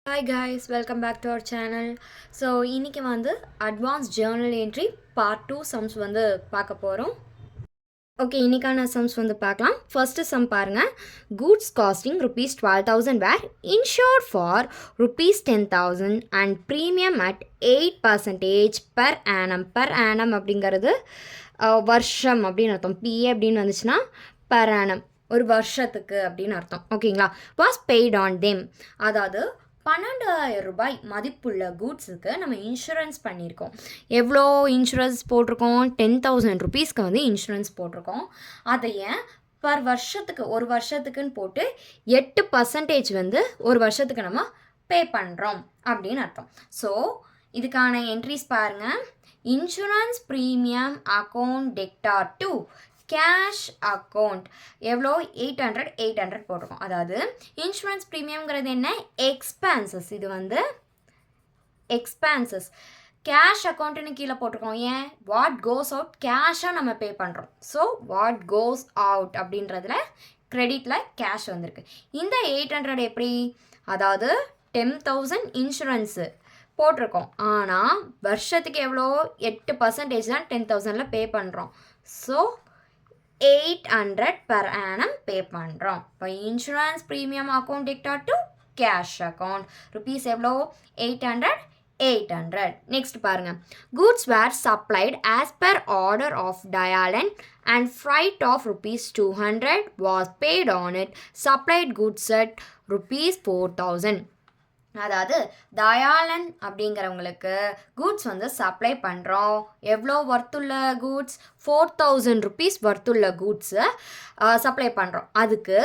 Hi guys, welcome back to our channel. So இன்னைக்கு வந்து advanced journal entry part 2 sums வந்து பார்க்க போகிறோம். ஓகே, இன்னைக்கான sums வந்து பார்க்கலாம். ஃபர்ஸ்ட் sum பாருங்க. Goods costing rupees 12,000 were insured for rupees 10,000 and premium at 8% per annum. Per annum அப்படிங்கிறது வருஷம் அப்படின்னு அர்த்தம். PA அப்படின்னு வந்துச்சுன்னா per annum, ஒரு வருஷத்துக்கு அப்படின்னு அர்த்தம். ஓகேங்களா? was paid on them. அதாவது 12,000 ரூபாய் மதிப்புள்ள கூட்ஸுக்கு நம்ம இன்சூரன்ஸ் பண்ணியிருக்கோம். எவ்வளோ இன்சூரன்ஸ் போட்டிருக்கோம்? 10,000 ருபீஸ்க்கு வந்து இன்சூரன்ஸ் போட்டிருக்கோம். அதை ஏன் பர் வருஷத்துக்கு, ஒரு வருஷத்துக்குன்னு போட்டு 8% வந்து ஒரு வருஷத்துக்கு நம்ம பே பண்ணுறோம் அப்படின்னு அர்த்தம். ஸோ இதுக்கான என்ட்ரிஸ் பாருங்கள். Insurance premium account debtor to cash account எவ்வளோ? 800 போட்டிருக்கோம். அதாவது இன்சூரன்ஸ் ப்ரீமியம்ங்கிறது என்ன? எக்ஸ்பென்சஸ். இது வந்து எக்ஸ்பென்சஸ். கேஷ் அக்கௌண்ட்டுன்னு கீழே போட்டிருக்கோம். ஏன்? வாட் கோஸ் அவுட் கேஷாக நம்ம பே பண்ணுறோம். ஸோ வாட் கோஸ் அவுட் அப்படின்றதுல கிரெடிட்டில் கேஷ் வந்திருக்கு. இந்த 800 எப்படி? அதாவது 10,000 இன்சூரன்ஸு போட்டிருக்கோம். ஆனால் வருஷத்துக்கு எவ்வளோ? 8% தான் 10,000ல் பே பண்ணுறோம். ஸோ 800 per annum pay பண்ணுறோம். இப்போ insurance premium account debtor to cash account rupees எவ்வளோ? 800. நெக்ஸ்ட் பாருங்க. Goods were supplied as per order of Dayalan and freight of rupees 200 was paid on it. Supplied goods at rupees 4,000. அதாவது தயாளன் அப்படிங்கிறவங்களுக்கு goods வந்து supply பண்ணுறோம். எவ்வளோ ஒர்த்துள்ள goods? 4,000 rupees ஒர்த்துள்ள கூட்ஸை supply பண்ணுறோம். அதுக்கு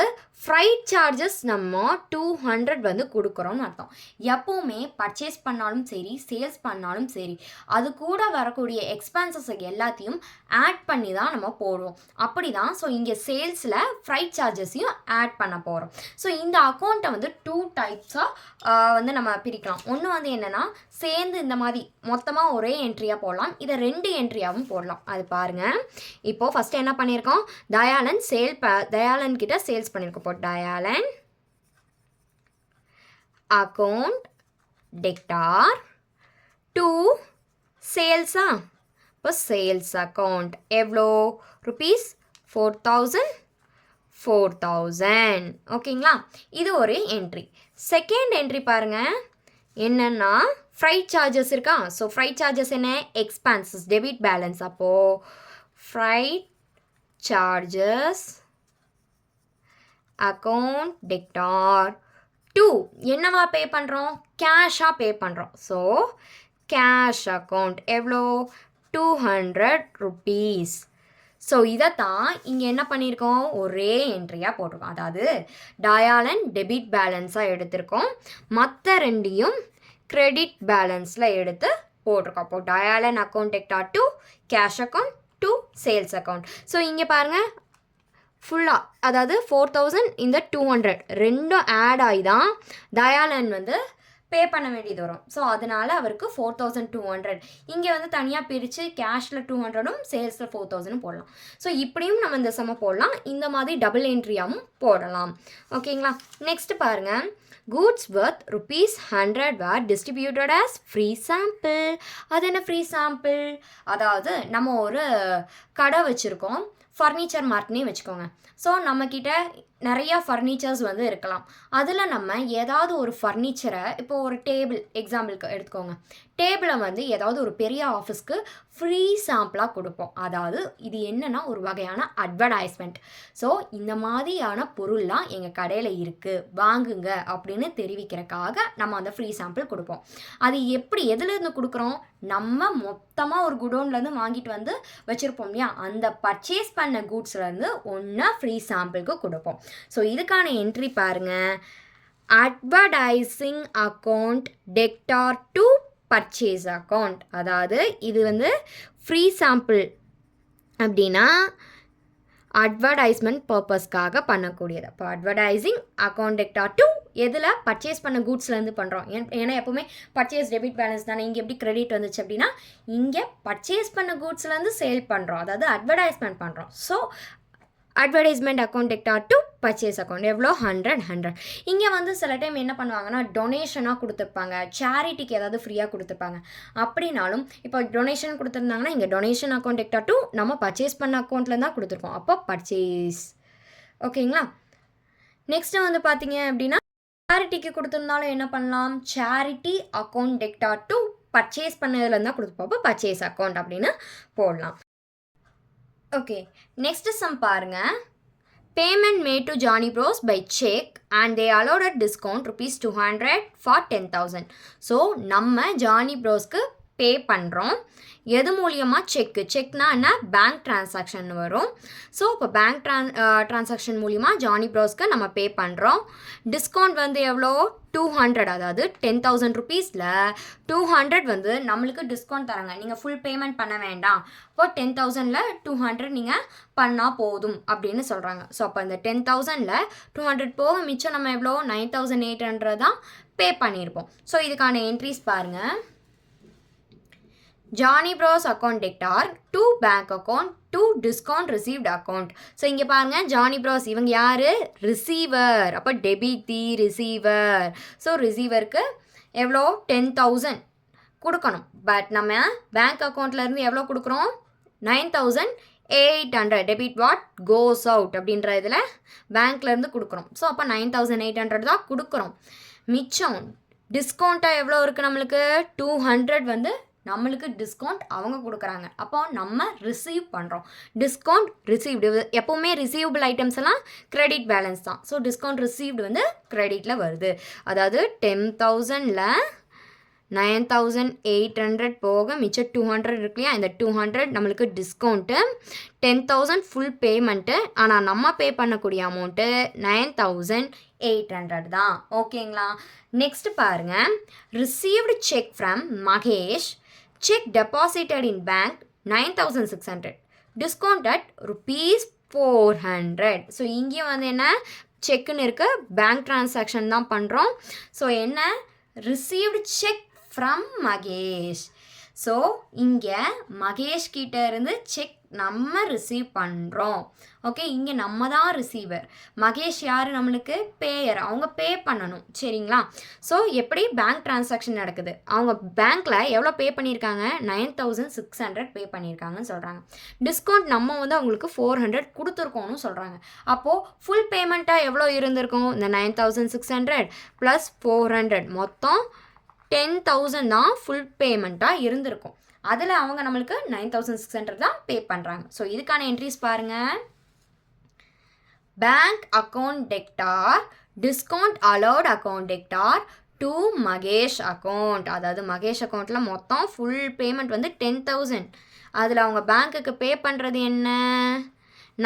fried charges நம்ம 200 வந்து கொடுக்குறோம்னு அர்த்தம். எப்போவுமே பர்ச்சேஸ் பண்ணாலும் சரி, சேல்ஸ் பண்ணாலும் சரி, அது கூட வரக்கூடிய எக்ஸ்பென்சஸை எல்லாத்தையும் ஆட் பண்ணி தான் நம்ம போடுவோம். அப்படி தான். ஸோ இங்கே சேல்ஸில் ஃப்ரைட் சார்ஜஸையும் ஆட் பண்ண போகிறோம். ஸோ இந்த அக்கௌண்ட்டை வந்து 2 டைப்ஸாக வந்து நம்ம பிரிக்கலாம். ஒன்று வந்து என்னென்னா, சேர்ந்து இந்த மாதிரி மொத்தமாக ஒரே என்ட்ரியாக போடலாம். இதை 2 என்ட்ரியாகவும் போடலாம். அது பாருங்கள். இப்போது ஃபஸ்ட்டு என்ன பண்ணியிருக்கோம்? தயாளன் கிட்ட சேல்ஸ் பண்ணியிருக்கோம். இப்போ டயாலன் அக்கௌண்ட் டெக்டார் டு சேல்ஸா? இப்போ சேல்ஸ் அக்கௌண்ட் எவ்வளோ? ருபீஸ் 4,000. ஓகேங்களா? இது ஒரு என்ட்ரி. செகண்ட் என்ட்ரி பாருங்கள். என்னென்னா ஃப்ரைட் சார்ஜஸ் இருக்கா? ஸோ ஃப்ரைட் சார்ஜஸ் என்ன? Expenses, debit balance. அப்போது freight charges account debtor to என்னவா பே பண்ணுறோம்? கேஷாக பே பண்ணுறோம். ஸோ கேஷ் அக்கௌண்ட் எவ்வளோ? 200 ருபீஸ். ஸோ இதைத்தான் இங்கே என்ன பண்ணியிருக்கோம்? ஒரே என்ட்ரியாக போட்டிருக்கோம். அதாவது டயாலன் டெபிட் பேலன்ஸாக எடுத்திருக்கோம். மற்ற ரெண்டையும் கிரெடிட் பேலன்ஸில் எடுத்து போட்டிருக்கோம். அப்போது Dayalan account debtor to cash account to sales account. So இங்கே பாருங்கள், ஃபுல்லாக அதாவது 4,000 இந்த 200 ரெண்டும் ஆட் ஆகி தான் தயாலன் வந்து பே பண்ண வேண்டியது வரும். ஸோ அதனால் அவருக்கு 4,200. இங்கே வந்து தனியாக பிரித்து கேஷில் 200ம் சேல்ஸில் 4,000ம் போடலாம். ஸோ இப்படியும் நம்ம இந்த சம போடலாம். இந்த மாதிரி டபுள் என்ட்ரியாகவும் போடலாம். ஓகேங்களா? நெக்ஸ்ட் பாருங்கள். Goods worth rupees 100 were distributed as free sample. அது என்ன ஃப்ரீ சாம்பிள்? அதாவது நம்ம ஒரு கடை வச்சுருக்கோம், ஃபர்னிச்சர் மார்ட்னே வச்சுக்கோங்க. ஸோ நம்மக்கிட்ட நிறையா ஃபர்னிச்சர்ஸ் வந்து இருக்கலாம். அதில் நம்ம ஏதாவது ஒரு ஃபர்னிச்சரை, இப்போ ஒரு டேபிள் எக்ஸாம்பிளுக்கு எடுத்துக்கோங்க. டேபிளை வந்து ஏதாவது ஒரு பெரிய ஆஃபீஸ்க்கு ஃப்ரீ சாம்பிளாக கொடுப்போம். அதாவது இது என்னென்னா ஒரு வகையான அட்வர்டைஸ்மெண்ட். ஸோ இந்த மாதிரியான பொருள்லாம் எங்கள் கடையில் இருக்குது, வாங்குங்க அப்படின்னு தெரிவிக்கிறதுக்காக நம்ம அந்த ஃப்ரீ சாம்பிள் கொடுப்போம். அது எப்படி, எதுலேருந்து கொடுக்குறோம்? நம்ம மொத்தமாக ஒரு குடோன்லேருந்து வாங்கிட்டு வந்து வச்சுருப்போம் இல்லையா? அந்த பர்ச்சேஸ் பண்ண கூட்ஸ்லேருந்து ஒன்றா ஃப்ரீ சாம்பிளுக்கு கொடுப்போம். ஸோ இதுக்கான என்ட்ரி பாருங்கள். Advertising account debtor to purchase account. அதாவது இது வந்து ஃப்ரீ சாம்பிள் அப்படின்னா அட்வர்டைஸ்மெண்ட் பர்பஸ்க்காக பண்ணக்கூடியது. இப்போ அட்வர்டைசிங் அக்கௌண்ட் டெக்டார் டு எதில்? பர்ச்சேஸ் பண்ண கூட்ஸ்லேருந்து பண்ணுறோம். ஏன்னா எப்போவுமே பர்ச்சேஸ் டெபிட் பேலன்ஸ் தானே. இங்கே எப்படி கிரெடிட் வந்துச்சு அப்படின்னா, இங்கே பர்ச்சேஸ் பண்ண கூட்ஸ்லேருந்து சேல் பண்ணுறோம், அதாவது அட்வர்டைஸ்மெண்ட் பண்ணுறோம். So advertisement account debtor to purchase account எவ்வளோ 100 இங்கே வந்து சில டைம் என்ன பண்ணுவாங்கன்னா டொனேஷனாக கொடுத்துருப்பாங்க, சேரிட்டிக்கு ஏதாவது ஃப்ரீயாக கொடுத்துருப்பாங்க. அப்படின்னாலும் இப்போ டொனேஷன் கொடுத்துருந்தாங்கன்னா இங்கே டொனேஷன் அக்கௌண்ட் எக்டா டூ நம்ம பர்ச்சேஸ் பண்ண அக்கௌண்ட்டில் தான் கொடுத்துருக்கோம், அப்போ பர்ச்சேஸ். ஓகேங்களா. நெக்ஸ்ட்டு வந்து பார்த்தீங்க அப்படின்னா சேரிட்டிக்கு கொடுத்துருந்தாலும் என்ன பண்ணலாம், சேரிட்டி அக்கௌண்ட் டெக்டா டூ பர்ச்சேஸ் பண்ணதுலேருந்து தான் கொடுத்துப்போம், அப்போ பர்ச்சேஸ் அக்கௌண்ட் அப்படின்னு போடலாம். ஓகே, நெக்ஸ்ட் சம் பாருங்க. Payment made to Johnny Bros by cheque and they allowed at discount ₹200 for 10,000. So நம்ம ஜானி ப்ரோஸ்க்கு பே பண்ணுறோம். எது மூலியமாக? செக்னா என்ன, பேங்க் டிரான்சாக்ஷன் வரும். ஸோ இப்போ பேங்க் டிரான்சாக்ஷன் மூலியமாக ஜானி ப்ரோஸ்க்கு நம்ம பே பண்ணுறோம். டிஸ்கவுண்ட் வந்து எவ்வளோ, 200, அதாவது 10,000 ருபீஸில் 200 வந்து நம்மளுக்கு டிஸ்கவுண்ட் தராங்க. நீங்கள் ஃபுல் பேமெண்ட் பண்ண வேண்டாம், இப்போ 10,000ல் 200 நீங்கள் பண்ணால் போதும் அப்படின்னு சொல்கிறாங்க. ஸோ அப்போ இந்த 10,000ல் 200 போக மிச்சம் நம்ம எவ்வளோ 9,800 தான் பே பண்ணியிருப்போம். ஸோ இதுக்கான என்ட்ரிஸ் பாருங்கள். Johnny Bros account debtor, to bank account, to discount received account. So இங்கே பாருங்கள், ஜானி ப்ரோஸ் இவங்க யார், ரிசீவர். அப்போ டெபிட் தி ரிசீவர். ஸோ ரிசீவருக்கு எவ்வளோ 10,000 கொடுக்கணும். பட் நம்ம பேங்க் அக்கௌண்ட்லேருந்து எவ்வளோ கொடுக்குறோம், 9,800. டெபிட் வாட் கோஸ் அவுட் அப்படின்ற இதில் பேங்க்லேருந்து கொடுக்குறோம். ஸோ அப்போ 9,800 தான் கொடுக்குறோம். மிச்சம் டிஸ்கவுண்ட்டாக எவ்வளோ இருக்குது நம்மளுக்கு, 200 வந்து நம்மளுக்கு டிஸ்கவுண்ட் அவங்க கொடுக்குறாங்க. அப்போ நம்ம ரிசீவ் பண்ணுறோம். டிஸ்கவுண்ட் ரிசீவ்டு, எப்போவுமே ரிசீவபிள் ஐட்டம்ஸ் எல்லாம் கிரெடிட் பேலன்ஸ் தான். ஸோ டிஸ்கவுண்ட் ரிசீவ்டு வந்து கிரெடிட்டில் வருது. அதாவது 10,000ல் 9,800 போக மிச்சம் 200 இருக்கு இல்லையா, இந்த 200 நம்மளுக்கு டிஸ்கவுண்ட்டு, 10,000 ஃபுல் பேமெண்ட்டு. ஆனால் நம்ம பே பண்ணக்கூடிய அமௌண்ட்டு 9,800 தான். ஓகேங்களா. நெக்ஸ்ட் பாருங்கள், received check from Mahesh, check deposited in bank 9,600, discount at ₹400. So இங்கேயும் வந்து என்ன, செக்குன்னு இருக்குது, பேங்க் டிரான்சாக்ஷன் தான் பண்ணுறோம். ஸோ என்ன, received check from Mahesh. So இங்கே மகேஷ் கிட்ட இருந்து செக் நம்ம ரிசீவ் பண்ணுறோம். ஓகே, இங்கே நம்ம தான் ரிசீவர், மகேஷ் யார், நம்மளுக்கு பேயர், அவங்க பே பண்ணணும். சரிங்களா. ஸோ எப்படி பேங்க் டிரான்சாக்ஷன் நடக்குது, அவங்க பேங்க்கில் எவ்வளோ பே பண்ணியிருக்காங்க, 9,600 பே பண்ணியிருக்காங்கன்னு சொல்கிறாங்க. டிஸ்கவுண்ட் நம்ம வந்து அவங்களுக்கு 400 கொடுத்துருக்கோன்னு சொல்கிறாங்க. அப்போது ஃபுல் பேமெண்ட்டாக எவ்வளோ இருந்திருக்கும், இந்த 9,600 ப்ளஸ் 400 மொத்தம் 10,000 தான் ஃபுல் பேமெண்ட்டாக இருந்திருக்கும். அதில் அவங்க நம்மளுக்கு 9,600 தான் பே பண்ணுறாங்க. ஸோ இதுக்கான என்ட்ரிஸ் பாருங்கள். Bank account debtor, discount allowed account debtor to Mahesh account. அதாவது மகேஷ் அக்கௌண்ட்டில் மொத்தம் ஃபுல் பேமெண்ட் வந்து 10,000. அதில் அவங்க பேங்க்குக்கு பே பண்ணுறது என்ன,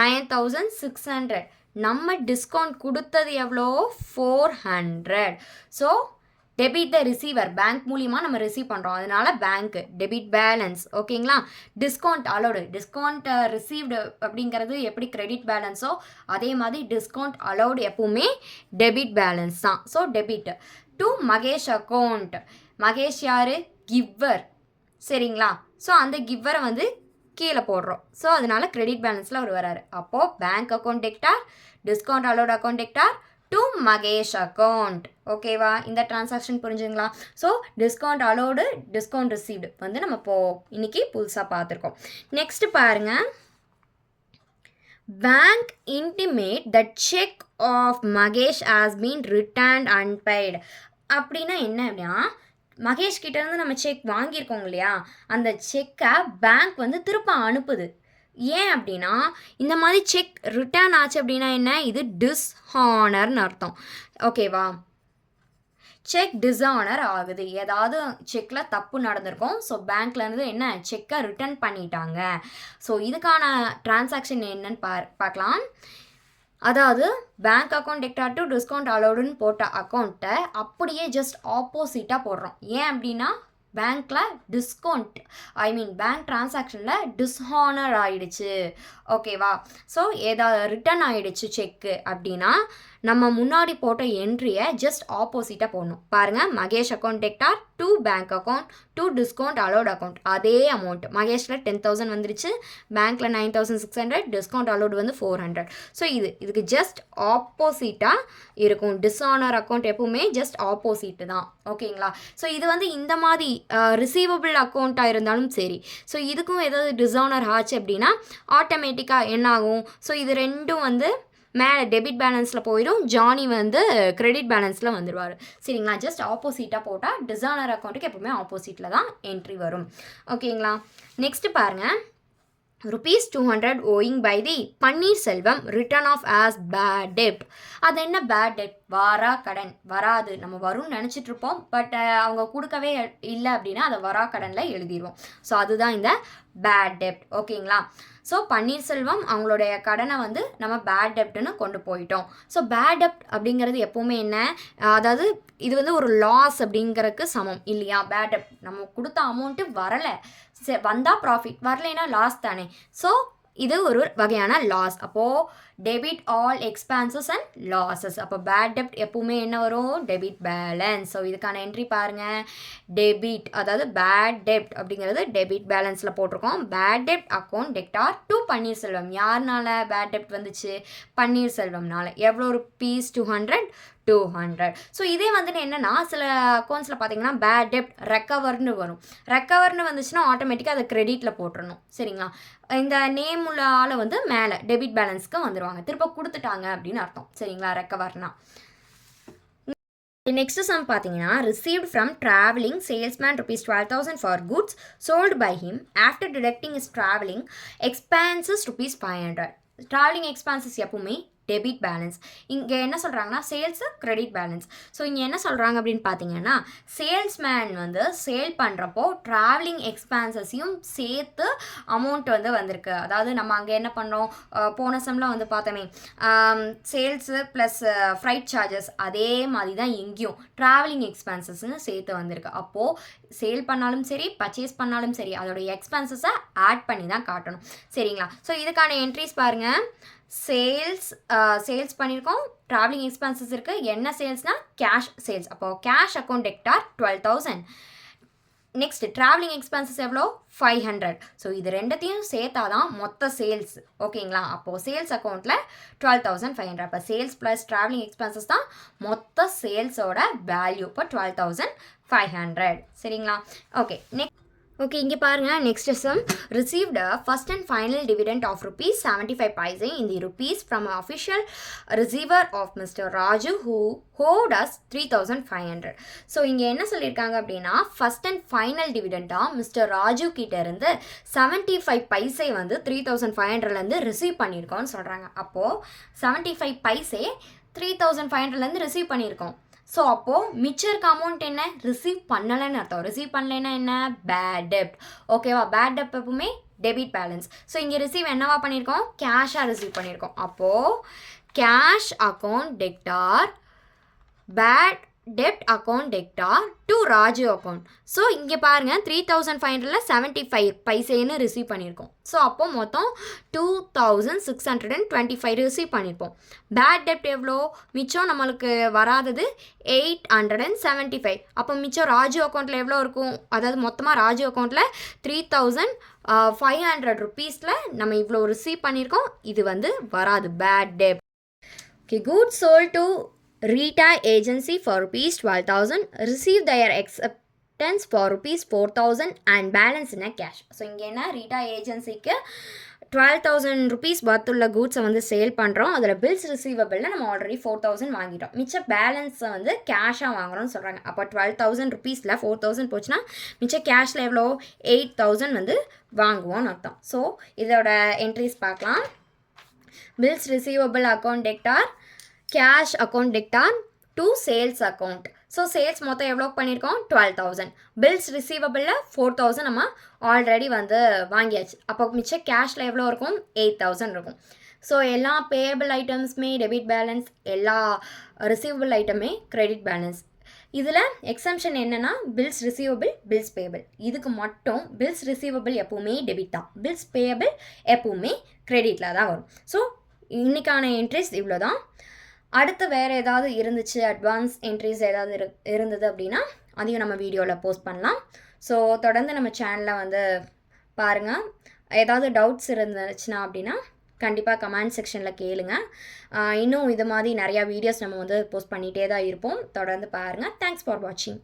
9,600. நம்ம டிஸ்கவுண்ட் கொடுத்தது எவ்வளோ, 400. So debit the receiver, bank மூலியமாக நம்ம ரிசீவ் பண்ணுறோம், அதனால பேங்க்கு டெபிட் பேலன்ஸ். ஓகேங்களா. டிஸ்கவுண்ட் அலோடு, டிஸ்கவுண்ட் ரிசீவ்டு அப்படிங்கிறது எப்படி கிரெடிட் பேலன்ஸோ அதே மாதிரி டிஸ்கவுண்ட் அலோடு எப்பவுமே டெபிட் பேலன்ஸ் தான். So debit to Mahesh account. Mahesh யார், கிவர். சரிங்களா. ஸோ அந்த கிவரை வந்து கீழே போடுறோம். ஸோ அதனால கிரெடிட் பேலன்ஸில் அவர் வராரு. அப்போது bank account debtor, discount allowed account debtor to Mahesh account. ஓகேவா, இந்த டிரான்சாக்ஷன் புரிஞ்சுங்களா. So discount allowed, discount received வந்து நம்ம இன்னைக்கு புதுசாக பார்த்துருக்கோம். நெக்ஸ்ட் பாருங்க, bank intimate the cheque of Mahesh has been returned unpaid. அப்படின்னா என்ன அப்படின்னா, மகேஷ் கிட்டேருந்து நம்ம செக் வாங்கியிருக்கோம் இல்லையா, அந்த செக்கை பேங்க் வந்து திரும்ப அனுப்புது. ஏன் அப்படின்னா, இந்த மாதிரி செக் ரிட்டர்ன் ஆச்சு அப்படின்னா என்ன, இது டிஸ்ஹானர்னு அர்த்தம். ஓகேவா. செக் டிஸ்ஹானர் ஆகுது, ஏதாவது செக்கில் தப்பு நடந்திருக்கும். ஸோ பேங்க்லேருந்து என்ன, செக்கை ரிட்டர்ன் பண்ணிட்டாங்க. ஸோ இதுக்கான டிரான்சாக்ஷன் என்னன்னு பார்க்கலாம். அதாவது bank account debtor to discount அலோடுன்னு போட்ட அக்கௌண்ட்டை அப்படியே ஜஸ்ட் ஆப்போசிட்டாக போடுறோம். ஏன் அப்படின்னா, பேங்க்கில் டிஸ்கவுண்ட் பேங்க் டிரான்சாக்ஷனில் டிஸ்ஹானர் ஆகிடுச்சு. ஓகேவா. ஸோ ஏதாவது ரிட்டர்ன் ஆகிடுச்சு செக்கு அப்படின்னா நம்ம முன்னாடி போட்ட என்ட்ரியை ஜஸ்ட் ஆப்போசிட்டாக போடணும். பாருங்கள், Mahesh account debtor to bank account to discount allowed account அதே அமௌண்ட். மகேஷில் 10,000 வந்துருச்சு, பேங்க்கில் 9,600, டிஸ்கவுண்ட் அலோட் வந்து 400. ஸோ இதுக்கு ஜஸ்ட் ஆப்போசிட்டாக இருக்கும். டிஸ்ஆனர் அக்கௌண்ட் எப்பவுமே ஜஸ்ட் ஆப்போசிட்டு தான். ஓகேங்களா? ஸோ இது வந்து இந்த மாதிரி ரிசீவபிள் அக்கௌண்ட்டாக இருந்தாலும் சரி. ஸோ இதுக்கும் ஏதாவது டிஸ்ஆனர் ஆச்சு அப்படின்னா ஆட்டோமேட்டிக்காக என்ன ஆகும்? ஸோ இது ரெண்டும் வந்து மேலே டெபிட் பேலன்ஸில் போயிடும், ஜானி வந்து கிரெடிட் பேலன்ஸில் வந்துடுவார். சரிங்களா? ஜஸ்ட் ஆப்போசிட்டாக போட்டால் டிஸானர் அக்கௌண்ட்டுக்கு எப்பவுமே ஆப்போசிட்டில் தான் என்ட்ரி வரும். ஓகேங்களா? நெக்ஸ்ட்டு பாருங்கள், ₹200 owing by the Panneerselvam written off as bad டெப்ட். அது என்ன பேட் டெப்ட்? வரா கடன். வராது, நம்ம வரும்னு நினச்சிட்டு இருப்போம், பட் அவங்க கொடுக்கவே இல்லை அப்படின்னா அதை வரா கடனில் எழுதிடுவோம். ஸோ அதுதான் இந்த பேட் டெப்ட். ஓகேங்களா? ஸோ பன்னீர்செல்வம் அவங்களுடைய கடனை வந்து நம்ம பேட் டெப்ட்னு கொண்டு போயிட்டோம். ஸோ பேட் டெப்ட் அப்படிங்கிறது எப்போவுமே என்ன, அதாவது இது வந்து ஒரு லாஸ் அப்படிங்கிறதுக்கு சமம் இல்லையா? பேட் டெப்ட் நம்ம கொடுத்த அமௌண்ட்டு வரலை, வந்தால் ப்ராஃபிட், வரலைன்னா லாஸ் தானே. ஸோ இது ஒரு வகையான லாஸ். அப்போது debit all expenses and losses. அப்போ பேட் டெப்ட் எப்பவுமே என்ன வரும்? Debit balance. ஸோ இதுக்கான என்ட்ரி பாருங்கள், டெபிட், அதாவது பேட் டெப்ட் அப்படிங்கிறது டெபிட் பேலன்ஸில் போட்டிருக்கோம். பேட் டெப்ட் அக்கௌண்ட் டெக்டார் டு பன்னீர்செல்வம். யாருனால பேட் டெப்ட் வந்துச்சு? பன்னீர்செல்வம்னால. எவ்வளோ ₹200? 200. ஸோ இதே வந்துட்டு என்னென்னா, சில அக்கௌண்ட்ஸில் பார்த்தீங்கன்னா பேட் டெப்ட் ரெக்கவர்னு வரும். ரெக்கவர்னு வந்துச்சுன்னா ஆட்டோமேட்டிக்காக அதை கிரெடிட்டில் போட்டுடணும். சரிங்களா? இந்த நேம் உள்ள ஆளை வந்து மேலே டெபிட் பேலன்ஸ்க்கு வந்துடுவாங்க, திரும்ப கொடுத்துட்டாங்க அப்படின்னு அர்த்தம். சரிங்களா? ரெக்கவர்னா. நெக்ஸ்ட் சம் பார்த்தீங்கன்னா, received from travelling salesman ₹12,000 for goods sold by him after deducting is travelling expenses ₹500. Travelling expenses எப்பவுமே டெபிட் பேலன்ஸ். இங்கே என்ன சொல்கிறாங்கன்னா சேல்ஸு கிரெடிட் பேலன்ஸ். ஸோ இங்கே என்ன சொல்கிறாங்க அப்படின்னு பார்த்தீங்கன்னா, சேல்ஸ்மேன் வந்து சேல் பண்ணுறப்போ ட்ராவலிங் எக்ஸ்பென்சஸையும் சேர்த்து அமௌண்ட் வந்து வந்திருக்கு. அதாவது நம்ம அங்கே என்ன பண்ணோம், போன சம்மில் வந்து பார்த்தோமே, சேல்ஸு ப்ளஸ் ஃப்ரைட் சார்ஜஸ், அதே மாதிரி தான் இங்கேயும் ட்ராவலிங் எக்ஸ்பென்சஸ்ன்னு சேர்த்து வந்திருக்கு. அப்போது சேல் பண்ணாலும் சரி, பர்ச்சேஸ் பண்ணாலும் சரி, அதோடைய எக்ஸ்பென்சஸை ஆட் பண்ணி தான் காட்டணும். சரிங்களா? ஸோ இதுக்கான என்ட்ரிஸ் பாருங்கள். சேல்ஸ் பண்ணியிருக்கோம், ட்ராவலிங் எக்ஸ்பென்சஸ் இருக்குது. என்ன சேல்ஸ்னால் கேஷ் சேல்ஸ். அப்போது cash account Tector 12,000. Next travelling expenses எவ்வளோ? 500. ஸோ இது ரெண்டத்தையும் சேர்த்தா தான் மொத்த சேல்ஸ். ஓகேங்களா? அப்போது சேல்ஸ் அக்கௌண்ட்டில் 12,500. அப்போ சேல்ஸ் ப்ளஸ் ட்ராவலிங் எக்ஸ்பென்சஸ் தான் மொத்த சேல்ஸோட வேல்யூ. இப்போ 12,500. சரிங்களா? ஓகே, இங்கே பாருங்கள், next sum. Received first and final dividend of ₹75 in the rupees from an official receiver of Mr. Raju who owed us 3,500. So இங்கே என்ன சொல்லியிருக்காங்க அப்படின்னா, ஃபர்ஸ்ட் அண்ட் ஃபைனல் டிவிடெண்ட்டாக மிஸ்டர் ராஜு கிட்ட இருந்து 75 பைசே வந்து 3,500லேருந்து ரிசீவ் பண்ணியிருக்கோம்னு சொல்கிறாங்க. அப்போது 75 பைசே 3,500லேருந்து ரிசீவ் பண்ணியிருக்கோம். ஸோ அப்போது மிச்சம் இருக்க அமௌண்ட் என்ன? ரிசீவ் பண்ணலைன்னு அர்த்தம். ரிசீவ் பண்ணலைன்னா என்ன? பேட் டெப்ட். ஓகேவா? பேட் டெப்ட் எப்பவுமே டெபிட் பேலன்ஸ். ஸோ இங்கே ரிசீவ் என்னவா பண்ணியிருக்கோம்? கேஷாக ரிசீவ் பண்ணியிருக்கோம். அப்போது கேஷ் அக்கௌண்ட் டெக்டார் பேட் டெப்ட் account debtor to Raju account. So இங்கே பாருங்கள், 3,500ல் 75 பைசேன்னு ரிசீவ் பண்ணியிருக்கோம். ஸோ அப்போது மொத்தம் 2,625 ரிசீவ் பண்ணியிருப்போம். பேட் டெப்ட் எவ்வளோ? மிச்சம் நம்மளுக்கு வராதது 875. அப்போ மிச்சம் ராஜு அக்கௌண்ட்டில் எவ்வளோ இருக்கும்? அதாவது மொத்தமாக ராஜு அக்கௌண்ட்டில் 3,500 ருபீஸில் நம்ம இவ்வளோ ரிசீவ் பண்ணியிருக்கோம். இது வந்து வராது, பேட் டெப்ட். Okay, goods sold to Rita agency for ₹12,000, receive their acceptance for ₹4,000 and balance in a cash. So இங்கே என்ன, ரீட்டா ஏஜென்சிக்கு 12,000 பர்த்துள்ள கூட்ஸை வந்து சேல் பண்ணுறோம். அதில் பில்ஸ் ரிசீவபிளில் நம்ம ஆல்ரெடி 4,000 வாங்கிட்டோம். மிச்ச பேலன்ஸை வந்து கேஷாக வாங்குகிறோம்னு சொல்கிறாங்க. அப்போ 12,000 4,000 போச்சுன்னா மிச்சம் கேஷில் எவ்வளோ? 8,000 வந்து வாங்குவோம்னு அர்த்தம். ஸோ இதோட என்ட்ரிஸ் பார்க்கலாம். Bills receivable account debtor, cash account debtor to sales account. So sales மொத்தம் எவ்வளோ பண்ணியிருக்கோம்? 12,000. பில்ஸ் ரிசீவபிளில் 4,000 நம்ம ஆல்ரெடி வந்து வாங்கியாச்சு. அப்போ மிச்சம் கேஷில் எவ்வளோ இருக்கும்? 8,000 இருக்கும். ஸோ எல்லா பேயபிள் ஐட்டம்ஸுமே டெபிட் பேலன்ஸ், எல்லா ரிசீவபிள் ஐட்டமே கிரெடிட் பேலன்ஸ். இதில் எக்ஸம்ஷன் என்னென்னா பில்ஸ் ரிசீவபிள், பில்ஸ் பேயபிள். இதுக்கு மட்டும் பில்ஸ் ரிசீவபிள் எப்பவுமே டெபிட் தான், பில்ஸ் பேயபிள் எப்பவுமே கிரெடிட்டில் தான் வரும். ஸோ இன்றைக்கான என்ட்ரிஸ் இவ்வளோ தான். அடுத்து வேறு ஏதாவது இருந்துச்சு, அட்வான்ஸ் என்ட்ரிஸ் ஏதாவது இருந்தது அப்படின்னா அதையும் நம்ம வீடியோவில் போஸ்ட் பண்ணலாம். ஸோ தொடர்ந்து நம்ம சேனலில் வந்து பாருங்கள். ஏதாவது டவுட்ஸ் இருந்துச்சுன்னா அப்படின்னா கண்டிப்பாக கமெண்ட் செக்ஷனில் கேளுங்க. இன்னும் இது மாதிரி நிறையா வீடியோஸ் நம்ம வந்து போஸ்ட் பண்ணிகிட்டே தான் இருப்போம். தொடர்ந்து பாருங்கள். தேங்க்ஸ் ஃபார் வாட்சிங்.